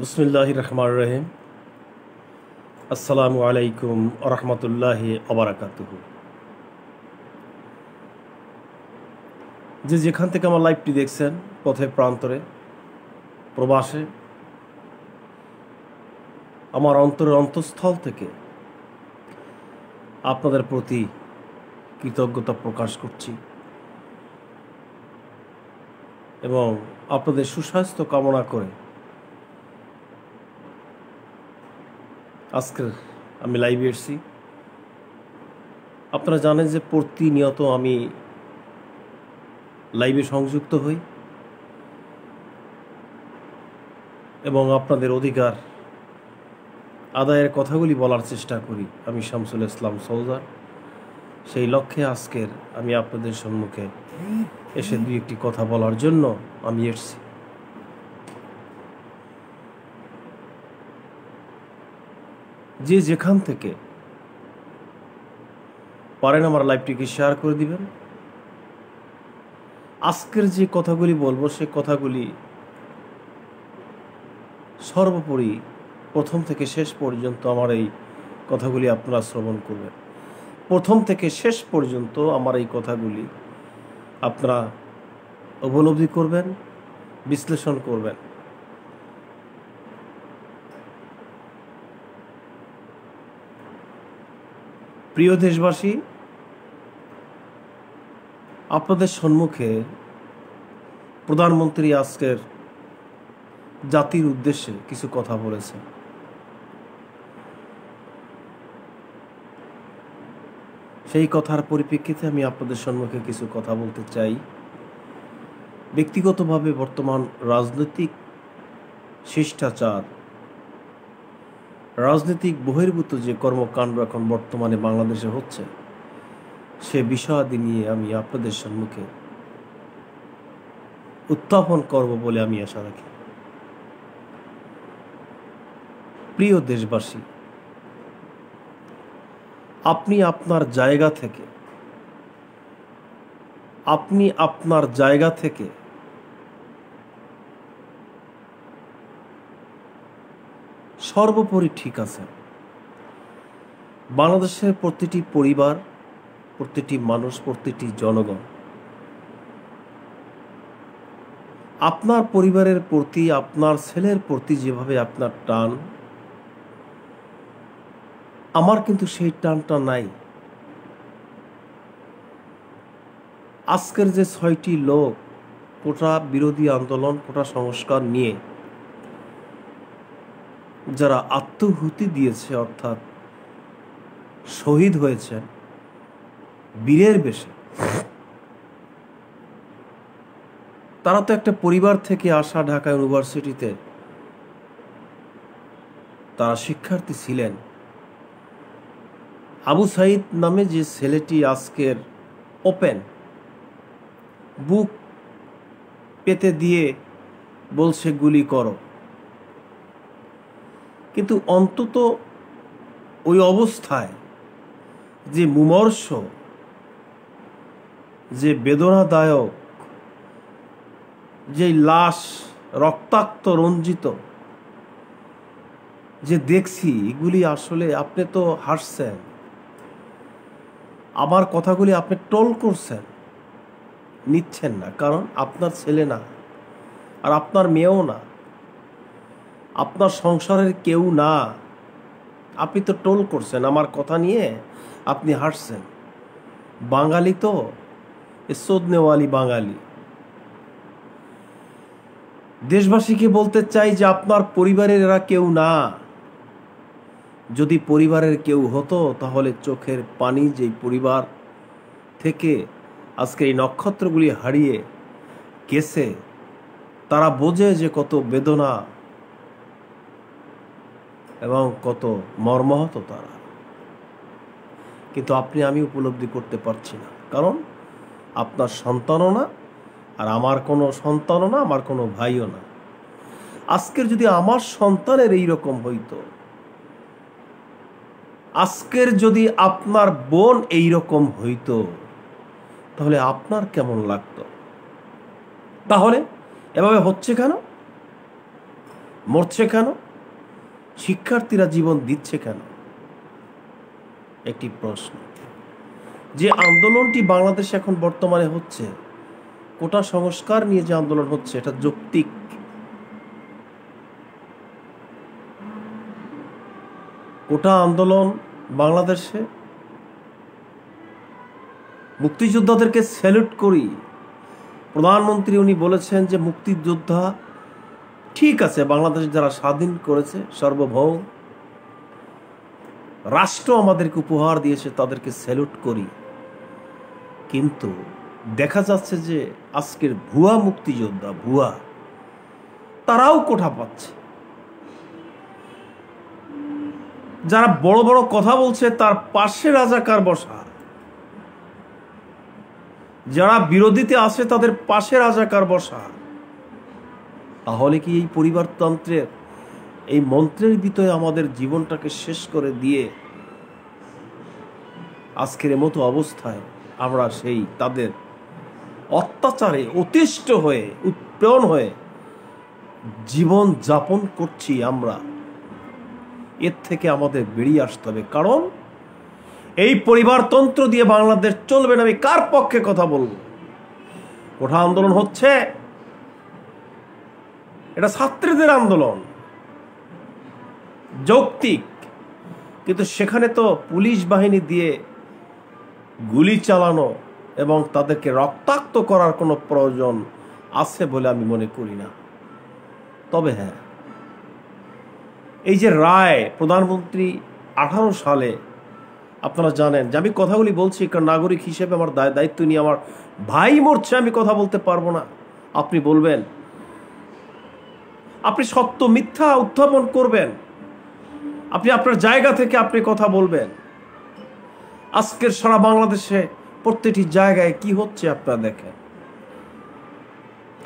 বিসমিল্লাহির রহমানির রহিম। আসসালামু আলাইকুম ওয়া রাহমাতুল্লাহি ওয়া বারাকাতুহু। যেখান থেকে আমার লাইভটি দেখছেন, পথে প্রান্তরে প্রবাসে, আমার অন্তরের অন্তঃস্থল থেকে আপনাদের প্রতি কৃতজ্ঞতা প্রকাশ করছি এবং আপনাদের সুস্বাস্থ্য কামনা করে আজকে আমি লাইভে এসেছি। আপনারা জানেন যে প্রতিনিয়ত আমি লাইভে সংযুক্ত হই এবং আপনাদের অধিকার আদায়ের কথাগুলি বলার চেষ্টা করি। আমি শামসুল ইসলাম সৌদার, সেই লক্ষ্যে আজকের আমি আপনাদের সম্মুখে এসে দুই একটি কথা বলার জন্য আমি এসেছি। যেখান থেকে পারেন আমার লাইভটিকে শেয়ার করে দিবেন। আজকের যে কথাগুলি বলবো সে কথাগুলি সর্বোপরি প্রথম থেকে শেষ পর্যন্ত আমার এই কথাগুলি আপনারা শ্রবণ করবেন। প্রথম থেকে শেষ পর্যন্ত আমার এই কথাগুলি আপনারা উপলব্ধি করবেন, বিশ্লেষণ করবেন। প্রিয় দেশবাসী, আপনাদের সম্মুখে প্রধানমন্ত্রী আজকের জাতির উদ্দেশ্যে কিছু কথা বলেছেন। সেই কথার পরিপ্রেক্ষিতে আমি আপনাদের সম্মুখে কিছু কথা বলতে চাই। ব্যক্তিগতভাবে বর্তমান রাজনৈতিক শিষ্টাচার, রাজনৈতিক বহির্ভূত যে কর্মকাণ্ড এখন বর্তমানে বাংলাদেশে হচ্ছে, সে বিষয়াদি নিয়ে আমি আপনাদের সম্মুখে উত্থাপন করব বলে আমি আশা রাখি। প্রিয় দেশবাসী, আপনি আপনার জায়গা থেকে সর্বোপরি ঠিক আছে। বাংলাদেশের প্রতিটি পরিবার, প্রতিটি মানুষ, প্রতিটি জনগণ আপনার পরিবারের প্রতি, আপনার ছেলের প্রতি যেভাবে আপনার টান, আমার কিন্তু সেই টানটা নাই। আজকের যে 6টি লোক কোটা বিরোধী আন্দোলন, কোটা সংস্কার নিয়ে যারা আত্মহুতি দিয়েছে, অর্থাৎ শহীদ হয়েছেন বীরের বেশে, তারা তো একটা পরিবার থেকে আসা। ঢাকা ইউনিভার্সিটিতে তারা শিক্ষার্থী ছিলেন। আবু সাইদ নামে যে ছেলেটি আজকের ওপেন বুক পেতে দিয়ে বলছে গুলি করো, কিন্তু অন্তত ওই অবস্থায় যে মুমর্ষ, যে বেদনাদায়ক, যে লাশ রক্তাক্ত রঞ্জিত যে দেখছি, এগুলি আসলে আপনি তো হাসছেন, আমার কথাগুলি আপনি ট্রোল করছেন, নিচ্ছেন না। কারণ আপনার ছেলে না, আর আপনার মেয়েও না, আপনার সংসারের কেউ না। আপনি তো ট্রোল করছেন, আমার কথা নিয়ে আপনি হাসছেন। বাঙালি তো সোদনেওয়ালি বাঙালি। দেশবাসীকে বলতে চাই যে আপনার পরিবারের এরা কেউ না। যদি পরিবারের কেউ হতো তাহলে চোখের পানি যেই পরিবার থেকে আজকে এই নক্ষত্রগুলি হারিয়ে গেছে, তারা বোঝে যে কত বেদনা এবং কত মর্মাহত তারা। কিন্তু আমি উপলব্ধি করতে পারছি না, কারণ আপনার সন্তানও না, আর আমার কোনো সন্তানও না, আমার কোনো ভাইও না। আজকের যদি আমার সন্তানের এইরকম হইতো, আজকের যদি আপনার বোন এইরকম হইতো, তাহলে আপনার কেমন লাগতো? তাহলে এভাবে হচ্ছে কেন? মরছে কেন? শিক্ষার্থীরা জীবন দিচ্ছে কেন? একটি প্রশ্ন। যে আন্দোলনটি বাংলাদেশে এখন বর্তমানে হচ্ছে, কোটা সংস্কার নিয়ে যে আন্দোলন হচ্ছে, এটা যৌক্তিক। কোটা আন্দোলন বাংলাদেশে মুক্তিযোদ্ধাদেরকে স্যালুট করি। প্রধানমন্ত্রী উনি বলেছেন যে মুক্তিযোদ্ধা ঠিক আছে, বাংলাদেশ যারা স্বাধীন করেছে, সার্বভৌম রাষ্ট্র আমাদেরকে উপহার দিয়েছে, তাদেরকে স্যালুট করি। কিন্তু দেখা যাচ্ছে যে আজকের ভুয়া মুক্তিযোদ্ধা, তারাও কোঠা পাচ্ছে। যারা বড় বড় কথা বলছে তার পাশে রাজাকার বসা, যারা বিরোধীতে আছে তাদের পাশে রাজাকার বসা। তাহলে কি এই পরিবারতন্ত্রের, এই মন্ত্রের ভিতরে আমাদের জীবনটাকে শেষ করে দিয়ে আজকের মতো অবস্থায় আমরা সেই তাদের অত্যাচারে অতিষ্ঠ হয়ে, উৎপীড়ন হয়ে জীবন যাপন করছি আমরা? এর থেকে আমাদের বেরিয়ে আসতে হবে। কারণ এই পরিবারতন্ত্র দিয়ে বাংলাদেশ চলবে না। আমি কার পক্ষে কথা বলবো? কোঠা আন্দোলন হচ্ছে, এটা ছাত্রীদের আন্দোলন, যৌক্তিক। কিন্তু সেখানে তো পুলিশ বাহিনী দিয়ে গুলি চালানো এবং তাদেরকে রক্তাক্ত করার কোনো প্রয়োজন আছে বলে আমি মনে করি না। তবে হ্যাঁ, এই যে রায় প্রধানমন্ত্রী 18 সালে, আপনারা জানেন যে আমি কথাগুলি বলছি কারণ নাগরিক হিসেবে আমার দায়িত্ব নিয়ে। আমার ভাই মরছে, আমি কথা বলতে পারবো না। আপনি বলবেন, আপনি সত্য মিথ্যা উত্থাপন করবেন, আপনি আপনার জায়গা থেকে আপনি কথা বলবেন। আজকের সারা বাংলাদেশে প্রত্যেকটি জায়গায় কি হচ্ছে আপনারা দেখেন।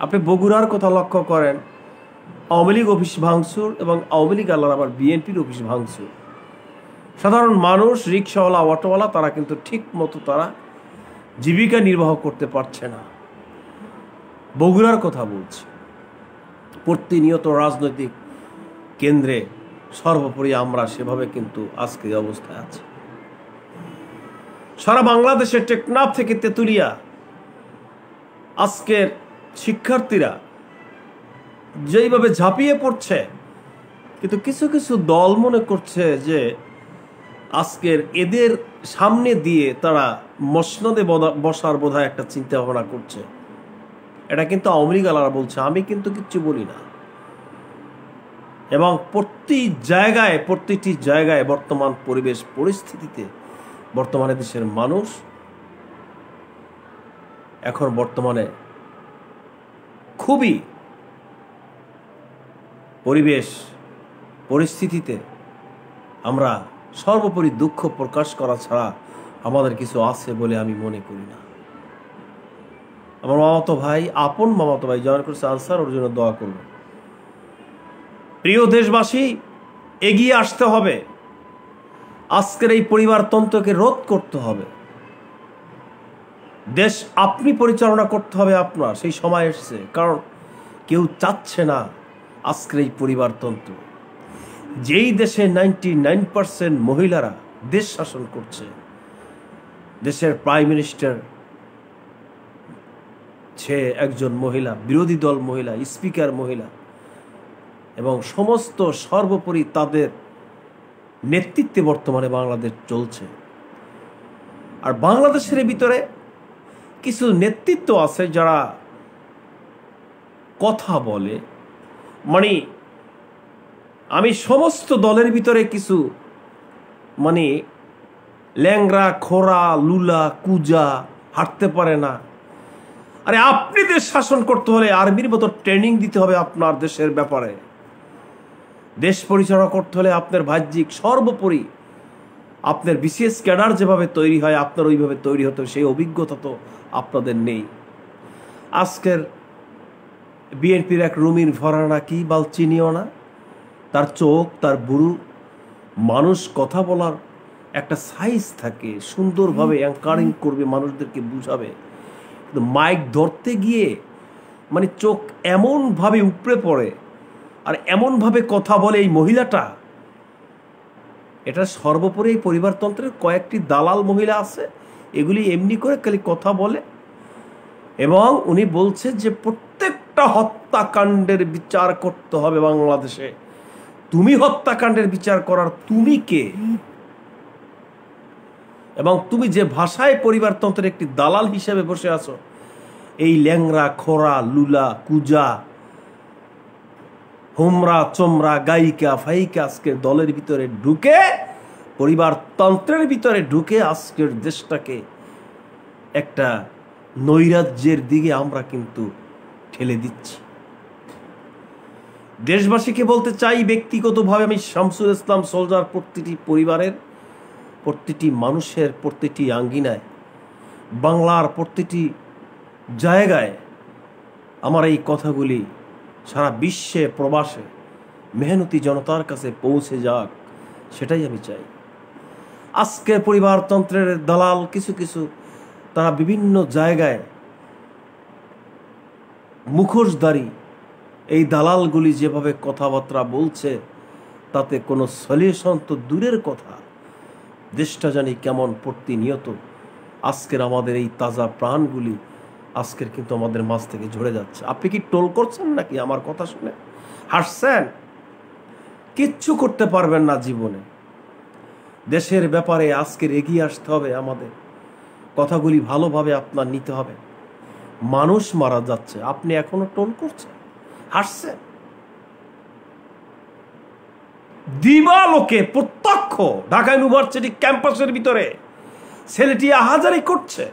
আপনি বগুড়ার কথা লক্ষ্য করেন, আওয়ামী লীগ অফিস ভাঙচুর এবং আওয়ামী লীগ আবার বিএনপির অফিস ভাঙচুর। সাধারণ মানুষ, রিক্সাওয়ালা, অটোওয়ালা, তারা কিন্তু ঠিক মতো তারা জীবিকা নির্বাহ করতে পারছে না। বগুড়ার কথা বলছি। প্রতিনিয়ত রাজনৈতিক কেন্দ্রে সর্বোপরি আমরা সেভাবে কিন্তু আজকের অবস্থায় আছি। সারা বাংলাদেশের টেকনাফ থেকে তেতুলিয়া আজকের শিক্ষার্থীরা যেইভাবে ঝাঁপিয়ে পড়ছে, কিন্তু কিছু কিছু দল মনে করছে যে আজকের এদের সামনে দিয়ে তারা মসনদে বসার বোধহয় একটা চিন্তা ভাবনা করছে। এটা কিন্তু আওয়ামী লীগ আলারা বলছে, আমি কিন্তু কিচ্ছু বলি না। এবং প্রতিটি জায়গায় বর্তমান পরিবেশ পরিস্থিতিতে বর্তমানে দেশের মানুষ এখন বর্তমানে খুবই পরিবেশ পরিস্থিতিতে আমরা সর্বোপরি দুঃখ প্রকাশ করা ছাড়া আমাদের কিছু আছে বলে আমি মনে করি না। আমার মামাতো ভাই, আপন মামাতো ভাই জয়েন করছে আনসার, ওর জন্য দোয়া করব। প্রিয় দেশবাসী, এগিয়ে আসতে হবে। আজকের এই পরিবারতন্ত্রকে রোধ করতে হবে। দেশ আপনি পরিচালনা করতে হবে আপনার, সেই সময় এসেছে। কারণ কেউ চাচ্ছে না আজকের এই পরিবারতন্ত্র। যেই দেশে 99% মহিলারা দেশ শাসন করছে, দেশের প্রাইম মিনিস্টার সে একজন মহিলা, বিরোধী দল মহিলা, স্পিকার মহিলা, এবং সমস্ত সর্বোপরি তাদের নেতৃত্বে বর্তমানে বাংলাদেশ চলছে। আর বাংলাদেশের ভিতরে কিছু নেতৃত্ব আছে যারা কথা বলে, মানে আমি সমস্ত দলের ভিতরে কিছু মানে ল্যাংরা, খোরা, লুলা, কুজা, হাঁটতে পারে না। আরে আপনি দেশ শাসন করতে হলে আর্মির মতো ট্রেনিং দিতে হবে আপনার দেশের ব্যাপারে। দেশ পরিচালনা করতে হলে আপনার বাহ্যিক সর্বোপরি আপনার বিশেষ ক্যাডার যেভাবে তৈরি হয় আপনার ওইভাবে তৈরি হতে হবে। সেই অভিজ্ঞতা তো আপনাদের নেই। আজকের বিএনপির এক রুমিন ফরানা কি বাল চিনিও না, তার চোখ, তার বুড়ু, মানুষ কথা বলার একটা সাইজ থাকে, সুন্দরভাবে অ্যাঙ্কারিং করবে, মানুষদেরকে বুঝাবে। কিন্তু মাইক ধরতে গিয়ে মানে চোখ এমনভাবে উপড়ে পড়ে, আর এমনভাবে কথা বলে এই মহিলাটা, এটা সর্বোপরি এই পরিবারতন্ত্রের কয়েকটি দালাল মহিলা আছে, এগুলি এমনি করে খালি কথা বলে। এবং উনি বলছে যে প্রত্যেকটা হত্যাকাণ্ডের বিচার করতে হবে বাংলাদেশে। তুমি হত্যাকাণ্ডের বিচার করার তুমি কে? এবং তুমি যে ভাষায় পরিবারতন্ত্রের একটি দালাল হিসেবে বসে আছো, এই ল্যাংরা, খোরা, লুলা, কুজা, হোমরা, চোমরা, গায়িকা, ফাইকা আজকের দলের ভিতরে ঢুকে, পরিবারতন্ত্রের ভিতরে ঢুকে আজকের দেশটাকে একটা নৈরাজ্যের দিকে আমরা কিন্তু ঠেলে দিচ্ছি। দেশবাসীকে বলতে চাই, ব্যক্তিগতভাবে আমি শামসুল ইসলাম সোলজার প্রতিটি পরিবারের, প্রতিটি মানুষের, প্রতিটি আঙ্গিনায়, বাংলার প্রতিটি জায়গায় আমার এই কথাগুলি সারা বিশ্বে, প্রবাসে মেহনতি জনতার কাছে পৌঁছে যাক, সেটাই আমি চাই। আজকে পরিবারতন্ত্রের দালাল কিছু কিছু তারা বিভিন্ন জায়গায় মুখোশধারী এই দালালগুলি যেভাবে কথাবার্তা বলছে, তাতে কোনো সলিউশন তো দূরের কথা। দেশটা জানি কেমন প্রতিনিয়ত আজকের আমাদের এই তাজা প্রাণগুলি আজকের কিন্তু আমাদের মাঝ থেকে ঝরে যাচ্ছে। আপনি কি টোল করছেন নাকি আমার কথা শুনে? হাসছেন? কিচ্ছু করতে পারবেন না জীবনে। দেশের ব্যাপারে আজকের এগিয়ে আসতে হবে আমাদের, কথাগুলি ভালোভাবে আপনার নিতে হবে। মানুষ মারা যাচ্ছে, আপনি এখনো টোল করছেন, হাসছেন। দিবালোকে প্রত্যক্ষ ঢাকা ইউনিভার্সিটি ক্যাম্পাসের ভিতরে ছেলেটি আহাজারি করছে,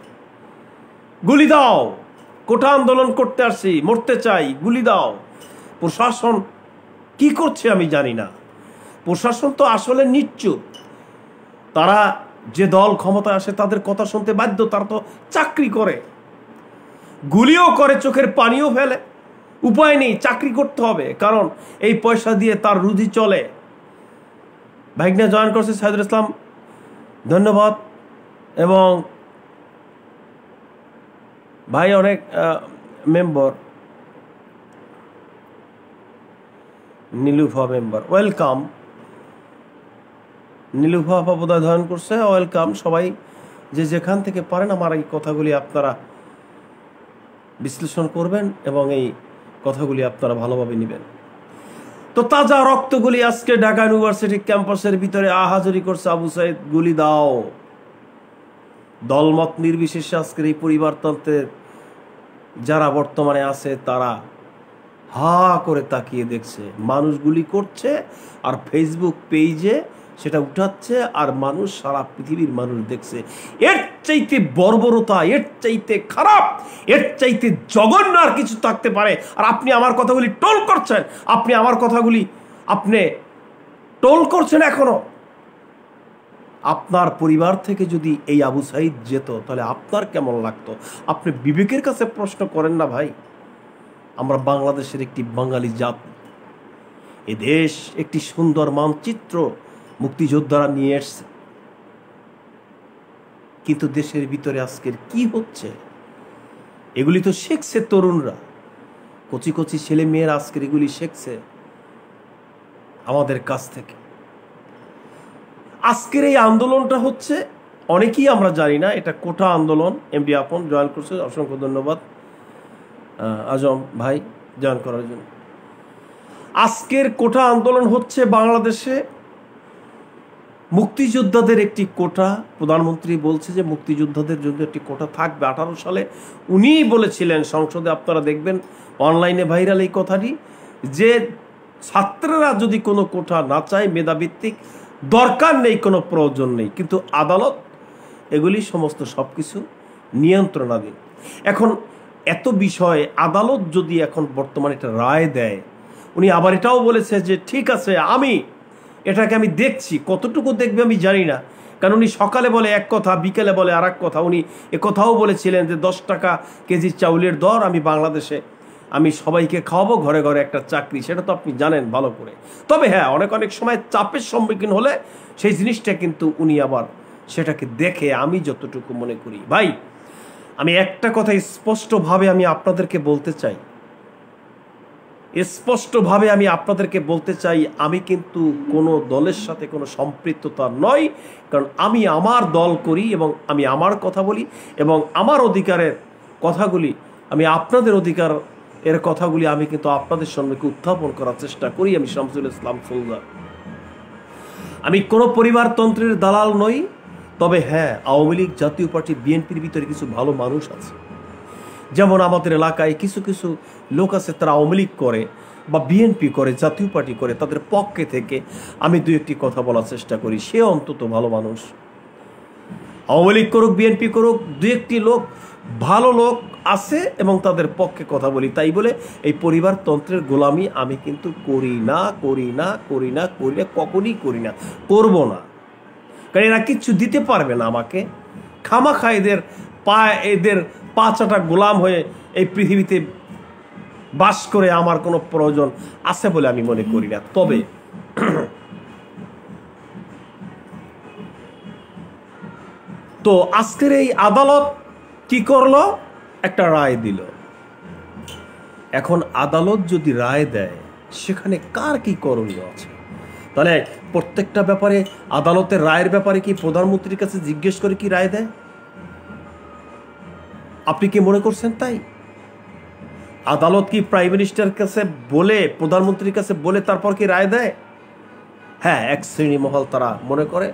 গুলি দাও, কোটা আন্দোলন করতে আসছি, মরতে চাই, গুলি দাও। প্রশাসন কি করছে আমি জানি না। প্রশাসন তো আসলে নিশ্চুপ, তারা যে দল ক্ষমতায় আসে তাদের কথা শুনতে বাধ্য, তারা তো চাকরি করে, গুলিও করে, চোখের পানিও ফেলে, উপায় নেই, চাকরি করতে হবে, কারণ এই পয়সা দিয়ে তার রুজি চলে। ভাইগনা জয়েন করছে সাইদুল ইসলাম, ধন্যবাদ। এবং ভাই অনেক member, Nilufa member, welcome. Nilufa আপা বোধহয় জয়েন করছে, ওয়েলকাম। সবাই যে যেখান থেকে পারেন আমার এই কথাগুলি আপনারা বিশ্লেষণ করবেন এবং এই কথাগুলি আপনারা ভালোভাবে নেবেন। তো তাজা রক্তগুলি আজকে ঢাকা ইউনিভার্সিটি ক্যাম্পাসের ভিতরে আহাজারি করছে। আবু সাইদ, গুলি দাও। দলমত নির্বিশেষে আজকের এই পরিবারতন্ত্রের যারা বর্তমানে আছে তারা হা করে তাকিয়ে দেখছে, মানুষ গুলি করছে আর ফেসবুক পেজে সেটা উঠাচ্ছে, আর মানুষ, সারা পৃথিবীর মানুষ দেখছে। এর চাইতে বর্বরতা, এর চাইতে খারাপ, এর চাইতে জঘন্য আর কিছু থাকতে পারে? আর আপনি আমার কথাগুলি টোল করছেন, আপনি আমার কথাগুলি আপনি টোল করছেন এখনো। আপনার পরিবার থেকে যদি এই আবু সাইদ যেত তাহলে আপনার কেমন লাগতো? আপনি বিবেকের কাছে প্রশ্ন করেন না ভাই? আমরা বাংলাদেশের একটি বাঙালি জাতি, এ দেশ একটি সুন্দর মানচিত্র মুক্তিযোদ্ধারা নিয়ে এসছে, কিন্তু দেশের ভিতরে আজকের কি হচ্ছে এগুলি তো শিখছে তরুণরা, কচি কচি ছেলে মেয়েরা আজকের এগুলি শিখছে আমাদের কাছ থেকে। আজকের এই আন্দোলনটা হচ্ছে, অনেকেই আমরা জানি না এটা কোটা আন্দোলন। এমডি আপন জয়েন করছে, অসংখ্য ধন্যবাদ আজম ভাই জয়েন করার জন্য। আজকের কোটা আন্দোলন হচ্ছে বাংলাদেশে মুক্তিযোদ্ধাদের একটি কোটা। প্রধানমন্ত্রী বলছে যে মুক্তিযোদ্ধাদের জন্য একটি কোটা থাকবে। 18 সালে উনিই বলেছিলেন সংসদে, আপনারা দেখবেন অনলাইনে ভাইরাল এই কথাটি, যে ছাত্ররা যদি কোনো কোটা না চায়, মেধাভিত্তিক, দরকার নেই, কোনো প্রয়োজন নেই। কিন্তু আদালত এগুলি সমস্ত সবকিছু নিয়ন্ত্রণাধীন। এখন এত বিষয়ে আদালত যদি এখন বর্তমানে একটা রায় দেয়, উনি আবার এটাও বলেছে যে ঠিক আছে, এটাকে আমি দেখছি, কতটুকু দেখবে আমি জানি না, কারণ উনি সকালে বলে এক কথা, বিকেলে বলে আর এক কথা। উনি একথাও বলেছিলেন যে 10 টাকা কেজি চাউলের দর আমি বাংলাদেশে আমি সবাইকে খাওয়াবো, ঘরে ঘরে একটা চাকরি, সেটা তো আপনি জানেন ভালো করে। তবে হ্যাঁ, অনেক সময় চাপের সম্মুখীন হলে সেই জিনিসটা কিন্তু উনি আবার সেটাকে দেখে, আমি যতটুকু মনে করি। ভাই, আমি একটা কথা স্পষ্টভাবে আমি আপনাদেরকে বলতে চাই, স্পষ্টভাবে আমি আপনাদেরকে বলতে চাই, আমি কিন্তু কোনো দলের সাথে কোনো সম্পৃক্ততা নয়। কারণ আমি আমার দল করি এবং আমি আমার কথা বলি এবং আমার অধিকারের কথাগুলি, আমি আপনাদের অধিকার এর কথাগুলি আমি কিন্তু আপনাদের সম্মুখে উত্থাপন করার চেষ্টা করি। আমি শামসুল ইসলাম সুলতান। আমি কোনো পরিবারতন্ত্রের দালাল নই। তবে হ্যাঁ, আওয়ামী লীগ, জাতীয় পার্টি, বিএনপির ভিতরে কিছু ভালো মানুষ আছে। যেমন আমাদের এলাকায় কিছু কিছু লোক আছে, তারা আওয়ামী লীগ করে বা বিএনপি করে, জাতীয় পার্টি করে, তাদের পক্ষে থেকে আমি দু একটি কথা বলার চেষ্টা করি। সে অন্তত ভালো মানুষ। আওয়ামী লীগ করুক, বিএনপি করুক, দু একটি লোক ভালো লোক আছে এবং তাদের পক্ষে কথা বলি। তাই বলে এই পরিবারতন্ত্রের গোলামি আমি কিন্তু করি না, কখনই করি না, করব না। কারণ এরা কিচ্ছু দিতে পারবে না আমাকে। খামাখা এদের পা চাটা গোলাম হয়ে এই পৃথিবীতে বাস করে আমার কোনো প্রয়োজন আছে বলে আমি মনে করি না। তবে তো আজকের এই আদালত কি করলো? একটা রায় দিল। এখন আদালত যদি রায় দেয়, সেখানে কার কি করণীয় আছে? তাহলে প্রত্যেকটা ব্যাপারে আদালতের রায়ের ব্যাপারে কি প্রধানমন্ত্রীর কাছে জিজ্ঞেস করে কি রায় দেয়? আপনি কি মনে করছেন তাই? আদালত কি প্রাইম মিনিস্টারের কাছে বলে, প্রধানমন্ত্রীর কাছে বলে তারপর কি রায় দেয়? হ্যাঁ, এক শ্রেণী মহল তারা মনে করে,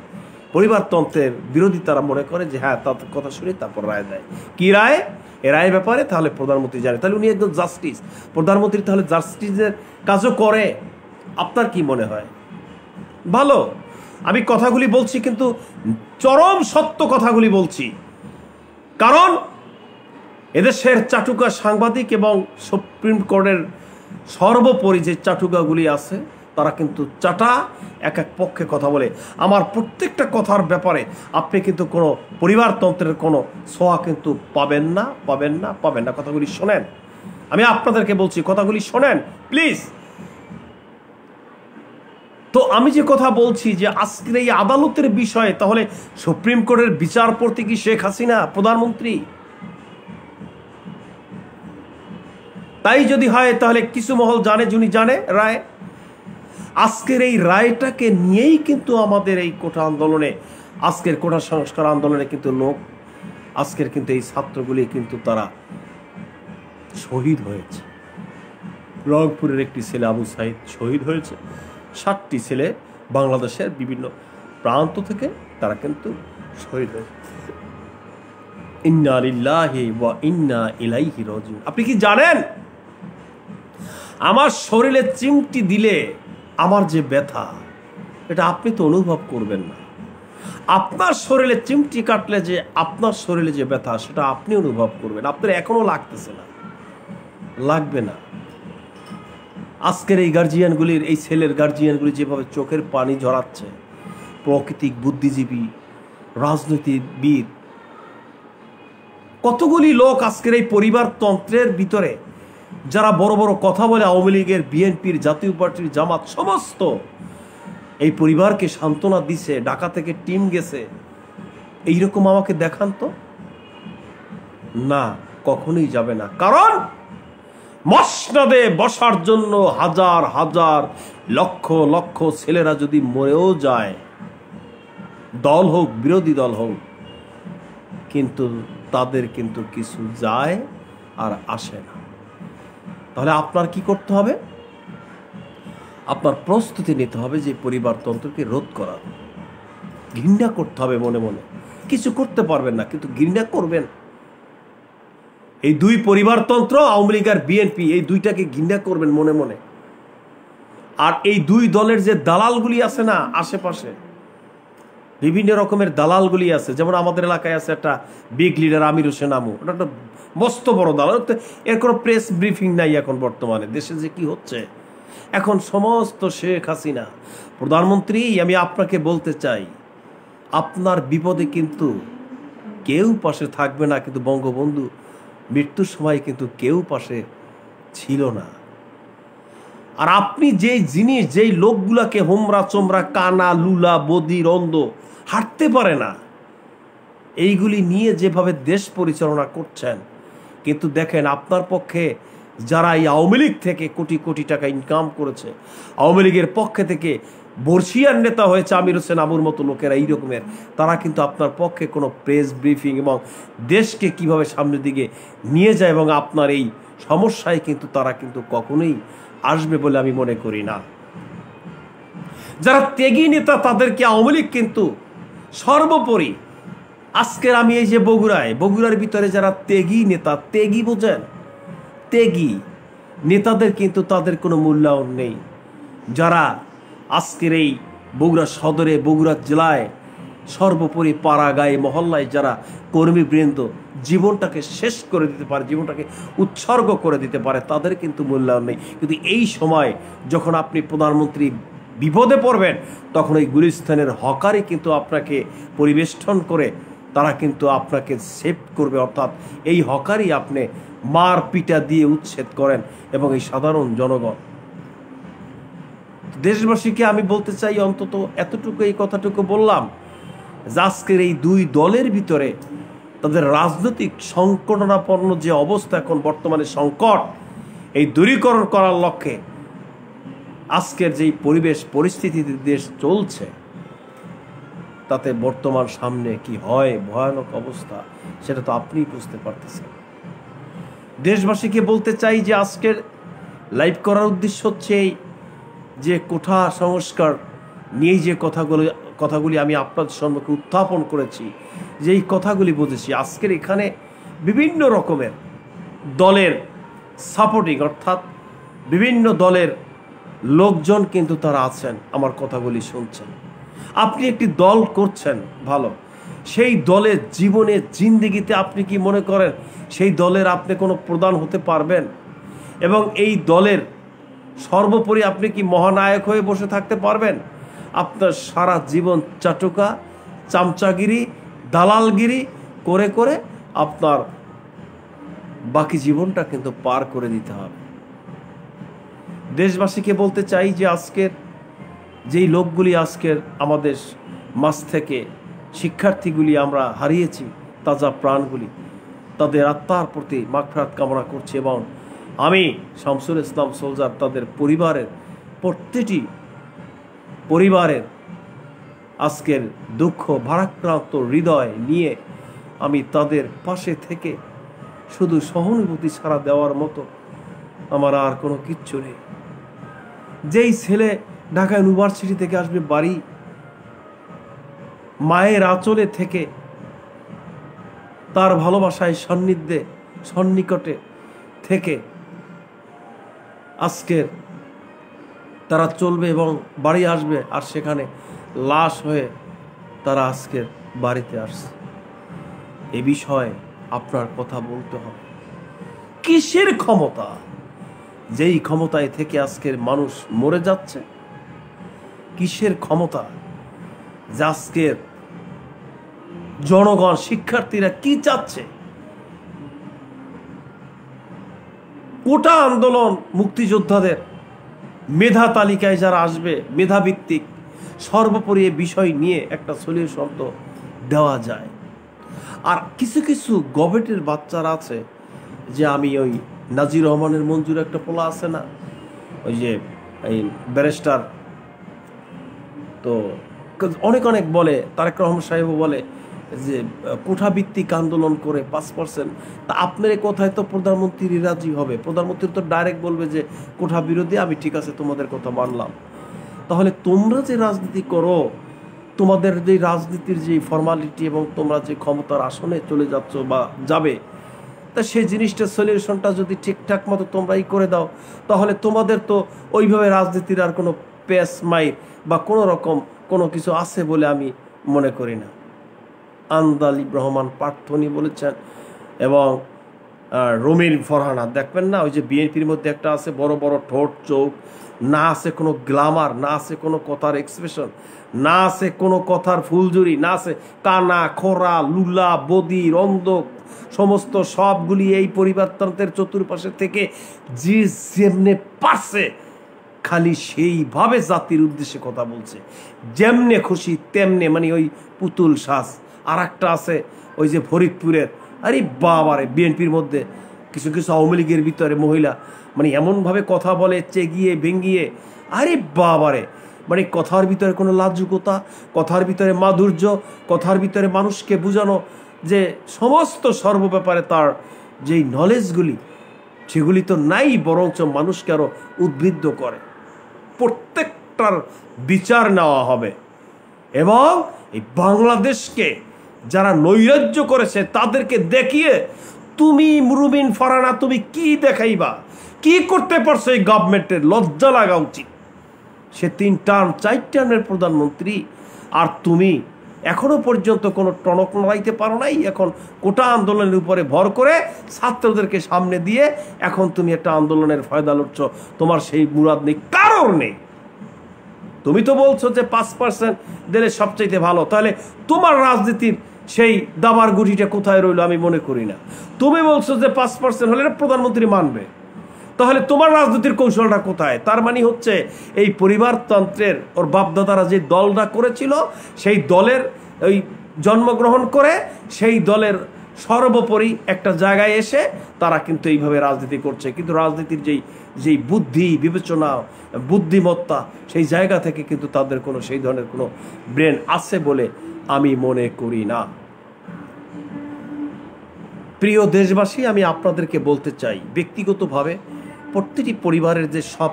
পরিবারতন্ত্রের বিরোধী তারা মনে করে যে হ্যাঁ, তার কথা শুনে তারপর রায় দেয়। কি রায়? এ রায়ের ব্যাপারে তাহলে প্রধানমন্ত্রী জানে, তাহলে উনি একদম জাস্টিস। প্রধানমন্ত্রী তাহলে জাস্টিসের কাজও করে। আপনার কি মনে হয়? ভালো। আমি কথাগুলি বলছি কিন্তু চরম সত্য কথাগুলি বলছি। কারণ এদেশের চাটুকা সাংবাদিক এবং সুপ্রিম কোর্টের সর্বোপরি যে চাটুকাগুলি আছে, তারা কিন্তু চাটা এক এক পক্ষে কথা বলে। আমার প্রত্যেকটা কথার ব্যাপারে আপনি কিন্তু কোনো পরিবারতন্ত্রের কোনো ছোঁয়া কিন্তু পাবেন না। কথাগুলি শোনেন, আমি আপনাদেরকে বলছি, কথাগুলি শোনেন প্লিজ। তো আমি যে কথা বলছি যে আজকের এই আদালতের বিষয়ে, তাহলে সুপ্রিম কোর্টের বিচারপতি কি শেখ হাসিনা প্রধানমন্ত্রী? তাই যদি হয় তাহলে কিছু মহল জানে, যিনি জানে রায়। আজকের এই রায়টাকে নিয়েই কিন্তু আমাদের এই কোটা আন্দোলনে, আজকের কোটা সংস্কার আন্দোলনে কিন্তু লোক, আজকের কিন্তু এই ছাত্রগুলি কিন্তু তারা শহীদ হয়েছে। রংপুরের একটি ছেলে আবু সাইদ শহীদ হয়েছে। 7টি ছেলে বাংলাদেশের বিভিন্ন প্রান্ত থেকে তারা কিন্তু শহীদ হয়েছে। ইন্না লিল্লাহি ওয়া ইন্না ইলাইহি রাজিউন। আপনি কি জানেন, আমার শরীরে চিমটি দিলে আমার যে ব্যথা, এটা আপনি তো অনুভব করবেন না। আপনার শরীরে চিমটি কাটলে যে আপনার শরীরে যে ব্যথা, সেটা আপনি অনুভব করবেন। আপনার এখনো লাগতেছে না, লাগবে না। আজকের এই গার্জিয়ানগুলির, এই ছেলের গার্জিয়ানগুলি যেভাবে চোখের পানি ঝরাচ্ছে, প্রাকৃতিক বুদ্ধিজীবী, রাজনীতিবিদ, কতগুলি লোক আজকের এই পরিবারতন্ত্রের ভিতরে যারা বড় বড় কথা বলে, আওয়ামী লীগের, বিএনপির, জাতীয় পার্টির, জামাত, সমস্ত এই পরিবারকে সান্ত্বনা দিছে, ঢাকা থেকে টিম গেছে। এইরকম আমাকে দেখান তো। না, কখনোই যাবে না। কারণ মসনদে বসার জন্য হাজার হাজার লক্ষ লক্ষ ছেলেরা যদি মরেও যায়, দল হোক বিরোধী দল হোক, কিন্তু তাদের কিন্তু কিছু যায় আর আসে না। তাহলে আপনার কি করতে হবে? আপনার প্রস্তুতি নিতে হবে যে পরিবারতন্ত্রকে রোধ করার। ঘৃণা করতে হবে মনে মনে, কিছু করতে পারবেন না কিন্তু ঘৃণা করবেন। এই দুই পরিবারতন্ত্র, আওয়ামী লীগ আর বিএনপি, এই দুইটাকে ঘৃণা করবেন মনে মনে। আর এই দুই দলের যে দালালগুলি আছে না, আশেপাশে বিভিন্ন রকমের দালালগুলি আছে। যেমন আমাদের এলাকায় আছে একটা বিগ লিডার আমির হোসেন আমু, ওটা একটা মস্ত বড় দালাল। এর কোনো প্রেস ব্রিফিং নাই এখন বর্তমানে। দেশে যে কি হচ্ছে এখন, সমস্ত শেখ হাসিনা প্রধানমন্ত্রী। আমি আপনাকে বলতে চাই, আপনার বিপদে কিন্তু কেউ পাশে থাকবে না, কিন্তু বঙ্গবন্ধু মৃত্যুর সময় কিন্তু কেউ পাশে ছিল না। আর আপনি যেই জিনিস, যেই লোকগুলাকে হোমরা চোমরা, কানা, লুলা, বদির, অন্ধ, হাঁটতে পারে না, এইগুলি নিয়ে যেভাবে দেশ পরিচালনা করছেন, কিন্তু দেখেন আপনার পক্ষে যারা এই আওয়ামী লীগ থেকে কোটি কোটি টাকা ইনকাম করেছে, আওয়ামী লীগের পক্ষে থেকে বর্ষিয়ার নেতা হয়েছে আমির হোসেন আবুর মতো লোকেরা, এই রকমের তারা কিন্তু আপনার পক্ষে কোনো প্রেস ব্রিফিং এবং দেশকে কিভাবে সামনের দিকে নিয়ে যায় এবং আপনার এই সমস্যায় কিন্তু তারা কিন্তু কখনোই আসবে বলে আমি মনে করি না। যারা ত্যাগী নেতা তাদেরকে আওয়ামী লীগ কিন্তু সর্বোপরি, আজকের আমি এই যে বগুড়ার ভিতরে যারা ত্যাগী নেতা, ত্যাগী বোঝেন, ত্যাগী নেতাদের কিন্তু তাদের কোনো মূল্যায়ন নেই। যারা আজকের এই বগুড়া সদরে, বগুড়া জেলায় সর্বোপরি পাড়া গায়ে মহল্লায় যারা কর্মীবৃন্দ জীবনটাকে শেষ করে দিতে পারে, জীবনটাকে উৎসর্গ করে দিতে পারে, তাদের কিন্তু মূল্যায়ন নেই। কিন্তু এই সময় যখন আপনি প্রধানমন্ত্রী বিপদে পড়বেন, তখন এই গুলিস্তানের হকারই কিন্তু আপনাকে পরিবেষ্টন করে তারা কিন্তু আপনাকে সেভ করবে, অর্থাৎ এই হকারই আপনি মার পিটা দিয়ে উচ্ছেদ করেন এবং এই সাধারণ জনগণ। দেশবাসীকে আমি বলতে চাই, অন্তত এতটুকু, এই কথাটুকু বললাম যে আজকের এই দুই দলের ভিতরে তাদের রাজনৈতিক সংকটনাপন্ন যে অবস্থা এখন বর্তমানে সংকট, এই দূরীকরণ করার লক্ষ্যে আজকের যেই পরিবেশ পরিস্থিতিতে দেশ চলছে, তাতে বর্তমান সামনে কি হয়, ভয়ানক অবস্থা, সেটা তো আপনিই বুঝতে পারতেছেন। দেশবাসীকে বলতে চাই যে আজকের লাইভ করার উদ্দেশ্য হচ্ছে এই যে কোঠা সংস্কার নিয়ে যে কথাগুলি আমি আপনাদের সম্মুখে উত্থাপন করেছি, যে এই কথাগুলি বুঝেছি, আজকের এখানে বিভিন্ন রকমের দলের সাপোর্টিং, অর্থাৎ বিভিন্ন দলের লোকজন কিন্তু তারা আছেন, আমার কথাগুলি শুনছেন। আপনি একটি দল করছেন ভালো, সেই দলের জীবনে জিন্দেগিতে আপনি কি মনে করেন সেই দলের আপনি কোনো প্রধান হতে পারবেন? এবং এই দলের সর্বোপরি আপনি কি মহানায়ক হয়ে বসে থাকতে পারবেন? আপনার সারা জীবন চাটুকা, চামচাগিরি, দালালগিরি করে করে আপনার বাকি জীবনটা কিন্তু পার করে দিতে হবে। দেশবাসীকে বলতে চাই যে আজকের যেই লোকগুলি আজকের আমাদের মাঝ থেকে, শিক্ষার্থীগুলি আমরা হারিয়েছি, তাজা প্রাণগুলি, তাদের আত্মার প্রতি মাগফিরাত কামনা করছি এবং আমি শামসুল ইসলাম সোলজার তাদের পরিবারের প্রতিটি পরিবারের আজকের দুঃখ ভারাক্রান্ত হৃদয় নিয়ে আমি তাদের পাশে থেকে শুধু সহানুভূতি ছাড়া দেওয়ার মতো আমার আর কোনো কিচ্ছু নেই। যেই ছেলে ঢাকা ইউনিভার্সিটি থেকে আসবে বাড়ি, মায়ের আঁচলে থেকে তার ভালোবাসায় সন্নিকটে থেকে আজকের তারা চলবে এবং বাড়ি আসবে, আর সেখানে লাশ হয়ে তারা আজকের বাড়িতে আসছে। এ বিষয়ে আপনার কথা বলতে হবে। কিসের ক্ষমতা, যেই ক্ষমতায় থেকে আজকের মানুষ মরে যাচ্ছে? কিসের ক্ষমতা যে আজকের জনগণ, শিক্ষার্থীরা কি চাচ্ছে? কোটা আন্দোলন, মুক্তিযোদ্ধাদের মেধা তালিকায় যারা আসবে, মেধাভিত্তিক সর্বোপরি এ বিষয় নিয়ে একটা সলিউশন তো দেওয়া যায়। আর কিছু কিছু গভর্নমেন্টের বাচ্চারা আছে, যে আমি ওই নাজির রহমানের মঞ্জুর একটা পোলা আছে না, ওই যে এই ব্যারিস্টার, তো অনেক বলে, তারেক রহমান সাহেবও বলে যে কোঠাভিত্তিক আন্দোলন করে 5%, তা আপনার এই কথায় তো প্রধানমন্ত্রী রাজি হবে? প্রধানমন্ত্রী তো ডাইরেক্ট বলবে যে কোঠা বিরোধী, আমি ঠিক আছে তোমাদের কথা মানলাম। তাহলে তোমরা যে রাজনীতি করো, তোমাদের যে রাজনীতির যে ফর্মালিটি এবং তোমরা যে ক্ষমতার আসনে চলে যাচ্ছ বা যাবে, তা সেই জিনিসটার সলিউশনটা যদি ঠিকঠাক মতো তোমরাই করে দাও, তাহলে তোমাদের তো ওইভাবে রাজনীতির আর কোনো পেস মাইর বা কোনো রকম কোনো কিছু আছে বলে আমি মনে করি না। আন্দালিব রহমান পার্থনী বলেছেন এবং রমিন ফরহানা, দেখবেন না ওই যে বিএনপির মধ্যে একটা আছে বড় বড় ঠোঁট চোখ, না আছে কোনো গ্লামার, না আছে কোনো কথার এক্সপ্রেশন, না আছে কোনো কথার ফুলঝুরি, না আছে কানা খোরা লুলা বদি রন্দ, সমস্ত সবগুলি এই পরিবারতন্ত্রের চতুর্পাশে থেকে যে যেমনে পারছে খালি সেইভাবে জাতির উদ্দেশ্যে কথা বলছে, যেমনে খুশি তেমনে, মানে ওই পুতুল শ্বাস। আর একটা আছে ওই যে ফরিদপুরের, আরে বাবারে, বিএনপির মধ্যে কিছু কিছু আওয়ামী লীগের ভিতরে মহিলা মানে এমনভাবে কথা বলে চেগিয়ে ভেঙ্গিয়ে, আরে বাবারে, মানে কথার ভিতরে কোনো লাজুকতা, কথার ভিতরে মাধুর্য, কথার ভিতরে মানুষকে বোঝানো যে সমস্ত সর্বব্যাপারে তার যেই নলেজগুলি সেগুলি তো নাই, বরঞ্চ মানুষকে আরও উদ্বুদ্ধ করে। প্রত্যেকটার বিচার নেওয়া হবে এবং এই বাংলাদেশকে যারা নৈরাজ্য করেছে তাদেরকে দেখিয়ে তুমি মুরুবিন ফারহানা তুমি কি দেখাইবা, কি করতে পারছো এই গভর্নমেন্টের? লজ্জা লাগা উচিত। সে 3 টার্ম 4 টার্মের প্রধানমন্ত্রী, আর তুমি এখনো পর্যন্ত কোনো টনক নড়াইতে পারো নাই। এখন কোটা আন্দোলনের উপরে ভর করে ছাত্রদেরকে সামনে দিয়ে এখন তুমি একটা আন্দোলনের ফায়দা লুটছ। তোমার সেই মুরাদ নেই, কারোর নেই। তুমি তো বলছো যে 5% দিলে সবচাইতে ভালো, তাহলে তোমার রাজনীতির সেই দাবার গুটিটা কোথায় রইল? আমি মনে করি না। তুমি বলছো যে 5% হলে প্রধানমন্ত্রী মানবে, তাহলে তোমার রাজনীতির কৌশলটা কোথায়? তার মানে হচ্ছে এই পরিবারতন্ত্রের ওর বাপদাদারা যে দলটা করেছিল সেই দলের ওই জন্মগ্রহণ করে সেই দলের সর্বোপরি একটা জায়গায় এসে তারা কিন্তু এইভাবে রাজনীতি করছে। কিন্তু রাজনীতির যেই বুদ্ধি বিবেচনা বুদ্ধিমত্তা সেই জায়গা থেকে কিন্তু তাদের কোনো সেই ধরনের কোনো ব্রেন আছে বলে আমি মনে করি না। প্রিয় দেশবাসী, আমি আপনাদেরকে বলতে চাই, ব্যক্তিগতভাবে প্রতিটি পরিবারের যে সব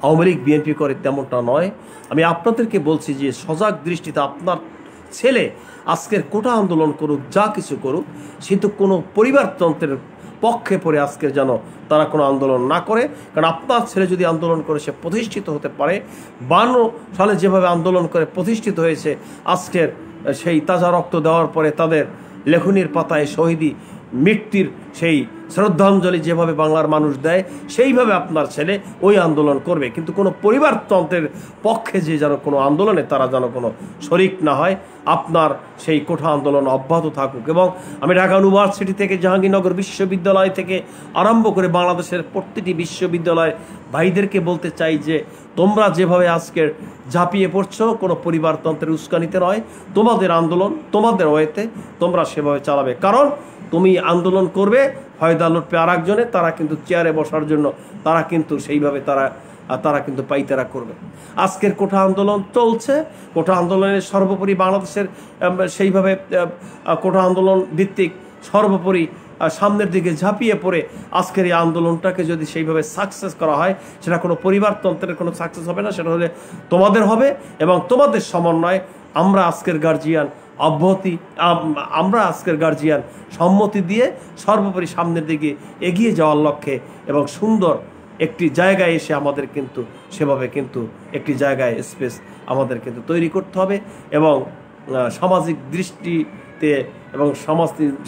আওয়ামী লীগ বিএনপি করে তেমনটা নয়। আমি আপনাদেরকে বলছি যে সজাগ দৃষ্টিতে আপনার ছেলে আজকের কোটা আন্দোলন করুক, যা কিছু করুক, কিন্তু কোনো পরিবারতন্ত্রের পক্ষে পড়ে আজকের যেন তারা কোনো আন্দোলন না করে। কারণ আপনার ছেলে যদি আন্দোলন করে সে প্রতিষ্ঠিত হতে পারে। 52 সালে যেভাবে আন্দোলন করে প্রতিষ্ঠিত হয়েছে, আজকের সেই তাজা রক্ত দেওয়ার পরে তাদের লেখনির পাতায় শহীদি মৃত্যুর সেই শ্রদ্ধাঞ্জলি যেভাবে বাংলার মানুষ দেয়, সেইভাবে আপনার ছেলে ওই আন্দোলন করবে। কিন্তু কোনো পরিবারতন্ত্রের পক্ষে যে যেন কোনো আন্দোলনে তারা যেন কোনো শরিক না হয়। আপনার সেই কোঠা আন্দোলন অব্যাহত থাকুক। এবং আমি ঢাকা ইউনিভার্সিটি থেকে, জাহাঙ্গীরনগর বিশ্ববিদ্যালয় থেকে আরম্ভ করে বাংলাদেশের প্রতিটি বিশ্ববিদ্যালয় ভাইদেরকে বলতে চাই যে তোমরা যেভাবে আজকের ঝাঁপিয়ে পড়ছো কোনো পরিবারতন্ত্রের উস্কানিতে নয়, তোমাদের আন্দোলন তোমাদের ওয়েতে তোমরা সেভাবে চালাবে। কারণ তুমি আন্দোলন করবে, ফয়দা লুটবে আর একজনে, তারা কিন্তু চেয়ারে বসার জন্য তারা কিন্তু সেইভাবে তারা কিন্তু পাইতারা করবে। আজকের কোঠা আন্দোলন চলছে। কোঠা আন্দোলনের সর্বোপরি বাংলাদেশের সেইভাবে কোঠা আন্দোলন ভিত্তিক সর্বোপরি সামনের দিকে ঝাঁপিয়ে পড়ে আজকের এই আন্দোলনটাকে যদি সেইভাবে সাকসেস করা হয়, সেটা কোনো পরিবারতন্ত্রের কোনো সাকসেস হবে না, সেটা হলে তোমাদের হবে। এবং তোমাদের সমন্বয়ে আমরা আজকের গার্জিয়ান সম্মতি দিয়ে সর্বোপরি সামনের দিকে এগিয়ে যাওয়ার লক্ষ্যে এবং সুন্দর একটি জায়গায় এসে আমাদের কিন্তু সেভাবে কিন্তু একটি জায়গায় স্পেস আমাদের কিন্তু তৈরি করতে হবে। এবং সামাজিক দৃষ্টিতে এবং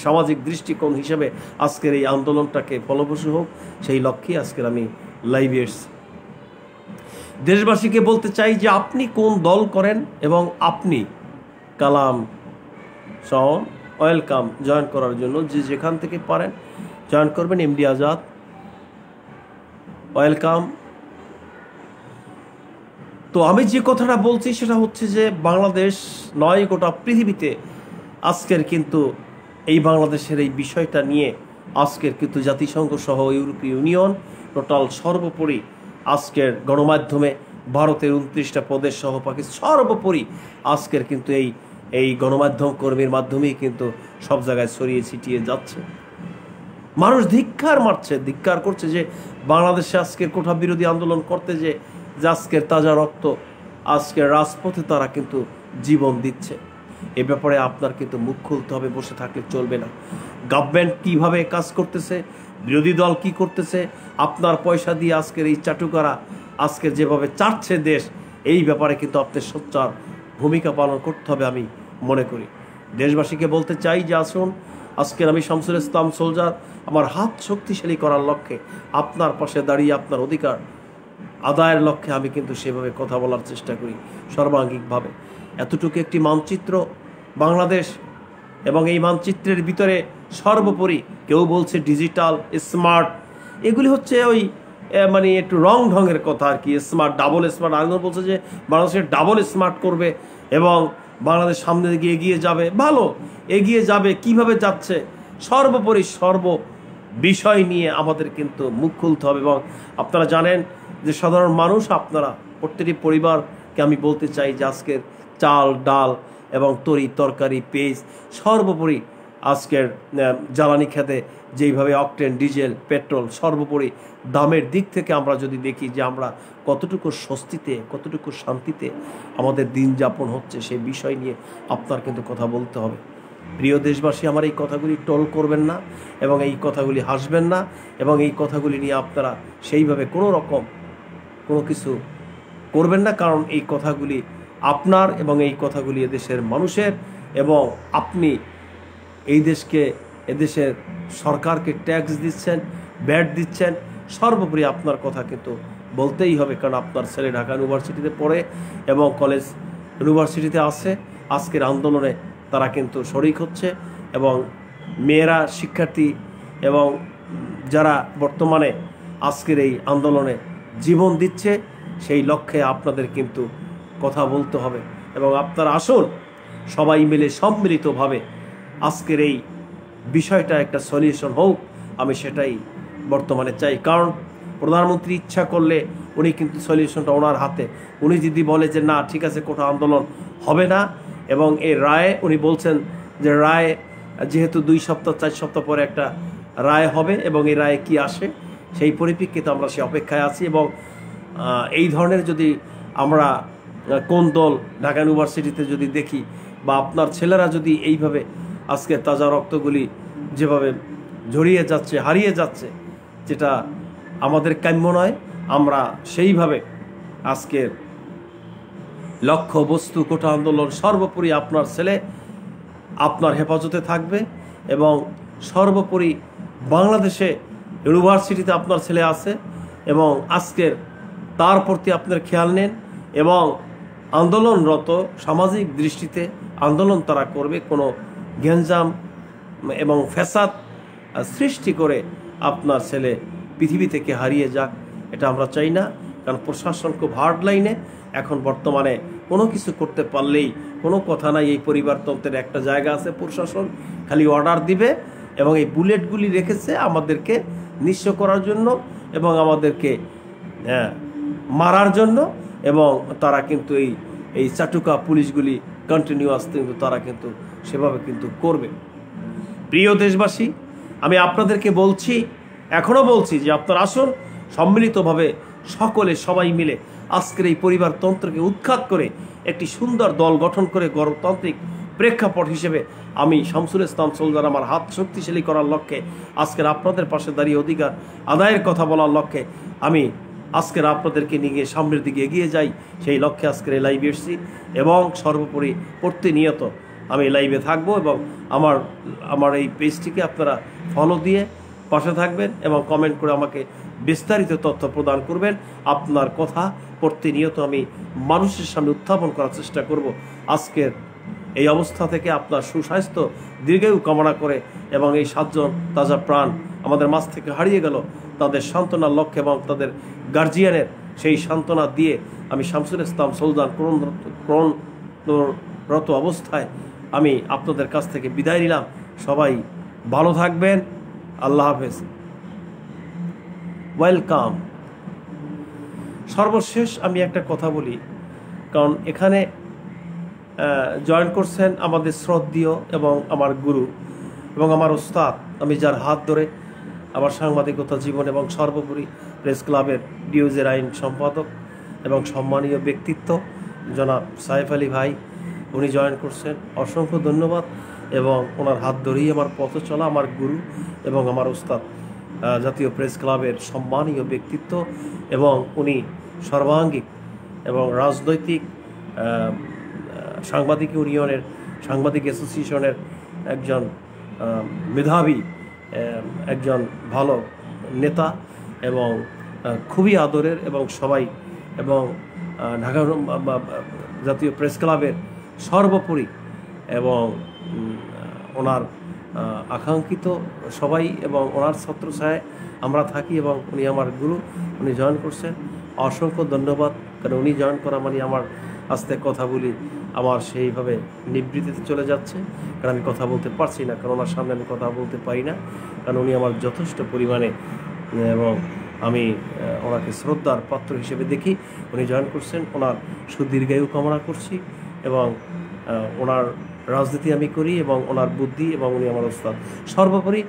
সামাজিক দৃষ্টিকোণ হিসেবে আজকের এই আন্দোলনটাকে ফলপ্রসূ হোক, সেই লক্ষ্যে আজকের আমি লাইভে এসেছি। দেশবাসীকে বলতে চাই যে আপনি কোন দল করেন এবং আপনি কালাম সন ওয়েলকাম জয়েন করার জন্য যে যেখান থেকে পারেন জয়েন করবেন। MD Azad welcome. তো আমি যে কথাটা বলছি সেটা হচ্ছে যে বাংলাদেশ নয়, গোটা পৃথিবীতে আজকের কিন্তু এই বাংলাদেশের এই বিষয়টা নিয়ে আজকের কিন্তু জাতিসংঘ সহ ইউরোপীয় ইউনিয়ন টোটাল সর্বোপরি আজকের গণমাধ্যমে ভারতের 29টা প্রদেশ সহ পাকিস্তান সর্বোপরি আজকের কিন্তু এই গণমাধ্যম কর্মীর মাধ্যমেই কিন্তু সব জায়গায় ছড়িয়ে ছিটিয়ে যাচ্ছে। মানুষ ধিক্কার করছে যে বাংলাদেশে আজকের কোঠা বিরোধী আন্দোলন করতে যে আজকের তাজা রক্ত আজকের রাজপথে তারা কিন্তু জীবন দিচ্ছে। এ ব্যাপারে আপনার কিন্তু মুখ খুলতে হবে, বসে থাকলে চলবে না। গভর্নমেন্ট কিভাবে কাজ করতেছে, বিরোধী দল কি করতেছে, আপনার পয়সা দিয়ে আজকের এই চাটুকারা আজকের যেভাবে চাটছে দেশ, এই ব্যাপারে কিন্তু আপনার সোচ্চার ভূমিকা পালন করতে হবে আমি মনে করি। দেশবাসীকে বলতে চাই যে আসুন, আজকের আমি শামসুল ইসলাম সোলজার আমার হাত শক্তিশালী করার লক্ষ্যে আপনার পাশে দাঁড়িয়ে আপনার অধিকার আদায়ের লক্ষ্যে আমি কিন্তু সেভাবে কথা বলার চেষ্টা করি সর্বাঙ্গিকভাবে। এতটুকু একটি মানচিত্র বাংলাদেশ, এবং এই মানচিত্রের ভিতরে সর্বোপরি কেউ বলছে ডিজিটাল স্মার্ট, এগুলি হচ্ছে ওই মানে একটু রং ঢঙের কথা আর কি। স্মার্ট, ডাবল স্মার্ট, আরেকজন বলছে যে বাংলাদেশের ডাবল স্মার্ট করবে এবং বাংলাদেশ সামনে দিকে এগিয়ে যাবে। ভালো, এগিয়ে যাবে, কিভাবে যাচ্ছে? সর্বোপরি বিষয় নিয়ে আমাদের কিন্তু মুখ খুলতে হবে। এবং আপনারা জানেন যে সাধারণ মানুষ, আপনারা প্রত্যেকটি পরিবারকে আমি বলতে চাই যে আজকের চাল ডাল এবং তরি তরকারি পেঁয়াজ সর্বোপরি আজকের জ্বালানি খেতে যেইভাবে অকটেন ডিজেল পেট্রোল সর্বোপরি দামের দিক থেকে আমরা যদি দেখি যে আমরা কতটুকু স্বস্তিতে কতটুকু শান্তিতে আমাদের দিন যাপন হচ্ছে, সেই বিষয় নিয়ে আপনার কিন্তু কথা বলতে হবে। প্রিয় দেশবাসী, আমার এই কথাগুলি ট্রোল করবেন না এবং এই কথাগুলি হাসবেন না এবং এই কথাগুলি নিয়ে আপনারা সেইভাবে কোনো রকম কোনো কিছু করবেন না, কারণ এই কথাগুলি আপনার এবং এই কথাগুলি এদেশের মানুষের, এবং আপনি এই দেশকে এদেশের সরকারকে ট্যাক্স দিচ্ছেন, ভ্যাট দিচ্ছেন, সর্বোপরি আপনার কথা কিন্তু বলতেই হবে, কারণ আপনার ছেলে ঢাকা ইউনিভার্সিটিতে পড়ে এবং কলেজ ইউনিভার্সিটিতে আছে। আজকের আন্দোলনে তারা কিন্তু শরিক হচ্ছে এবং মেয়েরা শিক্ষার্থী এবং যারা বর্তমানে আজকের এই আন্দোলনে জীবন দিচ্ছে, সেই লক্ষ্যে আপনাদের কিন্তু কথা বলতে হবে। এবং আপনারা আসুন সবাই মিলে সম্মিলিতভাবে আজকের এই বিষয়টা একটা সলিউশন হোক, আমি সেটাই বর্তমানে চাই। কারণ প্রধানমন্ত্রী ইচ্ছা করলে উনি কিন্তু সলিউশনটা ওনার হাতে। উনি যদি বলে যে না ঠিক আছে কোটা আন্দোলন হবে না, এবং এই রায় উনি বলছেন যে রায় যেহেতু 2 সপ্তাহ 4 সপ্তাহ পরে একটা রায় হবে এবং এই রায়ে কি আসে সেই পরিপ্রেক্ষিতে আমরা সে অপেক্ষায় আছি। এবং এই ধরনের যদি আমরা কোন দল ঢাকা ইউনিভার্সিটিতে যদি দেখি বা আপনার ছেলেরা যদি এইভাবে আজকে তাজা রক্তগুলি যেভাবে ঝরিয়ে যাচ্ছে হারিয়ে যাচ্ছে, যেটা আমাদের কাম্য নয়, আমরা সেইভাবে আজকের লক্ষ্য বস্তু কোটা আন্দোলন সর্বোপরি আপনার ছেলে আপনার হেফাজতে থাকবে এবং সর্বোপরি বাংলাদেশে ইউনিভার্সিটিতে আপনার ছেলে আছে এবং আজকের তার প্রতি আপনার খেয়াল নেন এবং আন্দোলনরত সামাজিক দৃষ্টিতে আন্দোলন তারা করবে, কোনো গ্যাঞ্জাম এবং ফ্যাসাদ সৃষ্টি করে আপনার ছেলে পৃথিবী থেকে হারিয়ে যাক, এটা আমরা চাই না। কারণ প্রশাসন খুব হার্ড লাইনে এখন বর্তমানে কোনো কিছু করতে পারলেই কোনো কথা নাই। এই পরিবারতন্ত্রের একটা জায়গা আছে, প্রশাসন খালি অর্ডার দিবে এবং এই বুলেটগুলি রেখেছে আমাদেরকে নিঃস্ব করার জন্য এবং আমাদেরকে মারার জন্য, এবং তারা কিন্তু এই চাটুকা পুলিশগুলি কন্টিনিউয়াস কিন্তু তারা কিন্তু সেভাবে কিন্তু করবে। প্রিয় দেশবাসী, আমি আপনাদেরকে বলছি, এখনও বলছি যে আপনারা আসুন সম্মিলিতভাবে সকলে সবাই মিলে আজকের এই পরিবারতন্ত্রকে উৎখাত করে একটি সুন্দর দল গঠন করে গণতান্ত্রিক প্রেক্ষাপট হিসেবে আমি শামসুল ইসলাম সোলজার আমার হাত শক্তিশালী করার লক্ষ্যে আজকের আপনাদের পাশে দাঁড়িয়ে অধিকার আদায়ের কথা বলার লক্ষ্যে আমি আজকের আপনাদেরকে নিয়ে গিয়ে সামনের দিকে এগিয়ে যাই, সেই লক্ষ্যে আজকের এই লাইভে এসেছি। এবং সর্বোপরি প্রতিনিয়ত আমি লাইভে থাকবো এবং আমার এই পেজটিকে আপনারা ফলো দিয়ে পাশে থাকবেন এবং কমেন্ট করে আমাকে বিস্তারিত তথ্য প্রদান করবেন। আপনার কথা প্রতিনিয়ত আমি মানুষের সামনে উত্থাপন করার চেষ্টা করব। আজকের এই অবস্থা থেকে আপনার সুস্বাস্থ্য দীর্ঘায়ু কামনা করে এবং এই 7 জন তাজা প্রাণ আমাদের মাঝ থেকে হারিয়ে গেল তাদের সান্ত্বনার লক্ষ্যে এবং তাদের গার্জিয়ানের সেই সান্ত্বনা দিয়ে আমি শামসুল ইসলাম সোলজান ক্রণরত অবস্থায় আমি আপনাদের কাছ থেকে বিদায় নিলাম। সবাই ভালো থাকবেন, আল্লাহ হাফেজ, ওয়েলকাম। সর্বশেষ আমি একটা কথা বলি, কারণ এখানে জয়েন করছেন আমাদের শ্রদ্ধেয় এবং আমার গুরু এবং আমার ওস্তাদ, আমি যার হাত ধরে আমার সাংবাদিকতা জীবন এবং সর্বোপরি প্রেস ক্লাবের নিউজের আইন সম্পাদক এবং সম্মানীয় ব্যক্তিত্ব জনাব সাইফ আলী ভাই, উনি জয়েন করছেন, অসংখ্য ধন্যবাদ। এবং ওনার হাত ধরেই আমার পথ চলা আমার গুরু এবং আমার ওস্তাদ, জাতীয় প্রেস ক্লাবের সম্মানীয় ব্যক্তিত্ব এবং উনি সর্বাঙ্গীন এবং রাজনৈতিক সাংবাদিক ইউনিয়নের সাংবাদিক অ্যাসোসিয়েশনের একজন মেধাবী একজন ভালো নেতা এবং খুবই আদরের এবং সবাই এবং ঢাকা জাতীয় প্রেস ক্লাবের সর্বোপরি এবং ওনার আকাঙ্ক্ষিত সবাই এবং ওনার ছত্রছায়ায় আমরা থাকি এবং উনি আমার গুরু, উনি জয়েন করছেন, অসংখ্য ধন্যবাদ। কারণ উনি জয়েন করা মানে আমার আস্তে কথা বলি আমার সেইভাবে নিবৃত্তিতে চলে যাচ্ছে, কারণ আমি কথা বলতে পারছি না, কারণ ওনার সামনে আমি কথা বলতে পারি না, কারণ উনি আমার যথেষ্ট পরিমাণে এবং আমি ওনাকে শ্রদ্ধার পাত্র হিসেবে দেখি। উনি জয়েন করছেন, ওনার সুদীর্ঘায়ু কামনা করছি এবং ওনার রাজনীতি আমি করি এবং ওনার বুদ্ধি এবং উনি আমার ওস্তাদ। সর্বোপরি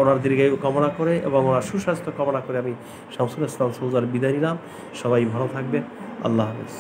ওনার দীর্ঘায়ু কামনা করে এবং ওনার সুস্বাস্থ্য কামনা করে আমি শামসুল ইসলাম সৌজার বিদায় নিলাম। সবাই ভালো থাকবেন। আল্লাহ হাফেজ।